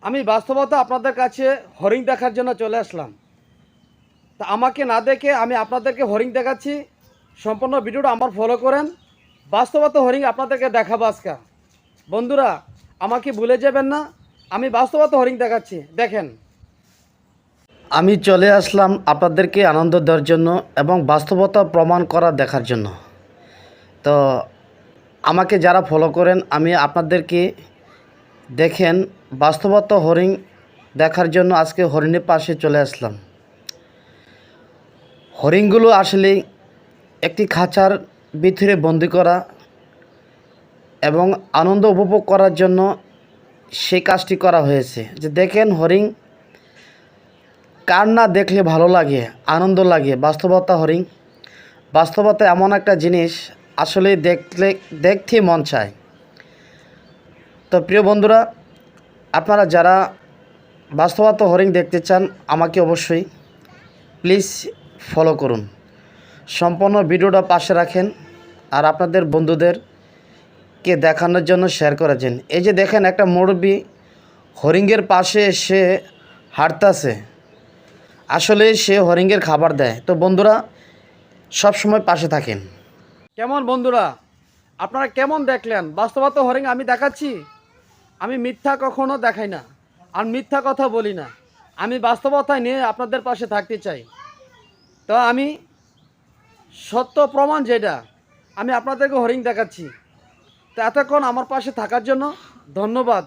আমি বাস্তবতা আপনাদের কাছে হরিণ দেখার জন্য চলে আসলাম। তা আমাকে না দেখে আমি আপনাদেরকে হরিণ দেখাচ্ছি। সম্পূর্ণ ভিডিওটা আমার ফলো করেন। বাস্তবতা হরিণ আপনাদেরকে দেখাবো আজকে। বন্ধুরা, আমাকে ভুলে যাবেন না, আমি বাস্তবতা হরিণ দেখাচ্ছি, দেখেন। আমি চলে আসলাম আপনাদেরকে আনন্দ দেওয়ার জন্য এবং বাস্তবতা প্রমাণ করা দেখার জন্য। তো আমাকে যারা ফলো করেন, আমি আপনাদেরকে দেখেন বাস্তবতা হরিণ দেখার জন্য আজকে হরিণের পাশে চলে আসলাম। হরিণগুলো আসলে একটি খাঁচার ভিতরে বন্দি করা এবং আনন্দ উপভোগ করার জন্য সেই কাজটি করা হয়েছে। যে দেখেন হরিণ, কার না দেখলে ভালো লাগে, আনন্দ লাগে। বাস্তবতা হরিণ, বাস্তবতা এমন একটা জিনিস আসলে দেখতে মন চায়। তো প্রিয় বন্ধুরা, আপনারা যারা বাস্তবতা হরিণ দেখতে চান, আমাকে অবশ্যই প্লিজ ফলো করুন। সম্পূর্ণ ভিডিওটা পাশে রাখেন আর আপনাদের বন্ধুদেরকে দেখানোর জন্য শেয়ার করে দেন। এই যে দেখেন, একটা মুরব্বি হরিণের পাশে এসে হাঁটতেছে। আসলে সে হরিণের খাবার দেয়। তো বন্ধুরা, সব সময় পাশে থাকেন। কেমন বন্ধুরা, আপনারা কেমন দেখলেন? বাস্তবতা হরিণ আমি দেখাচ্ছি। আমি মিথ্যা কখনো দেখাই না আর মিথ্যা কথা বলি না। আমি বাস্তবতায় নিয়ে আপনাদের পাশে থাকতে চাই। তো আমি সত্য প্রমাণ যেটা, আমি আপনাদেরকে হরিণ দেখাচ্ছি। তো এতক্ষণ আমার পাশে থাকার জন্য ধন্যবাদ।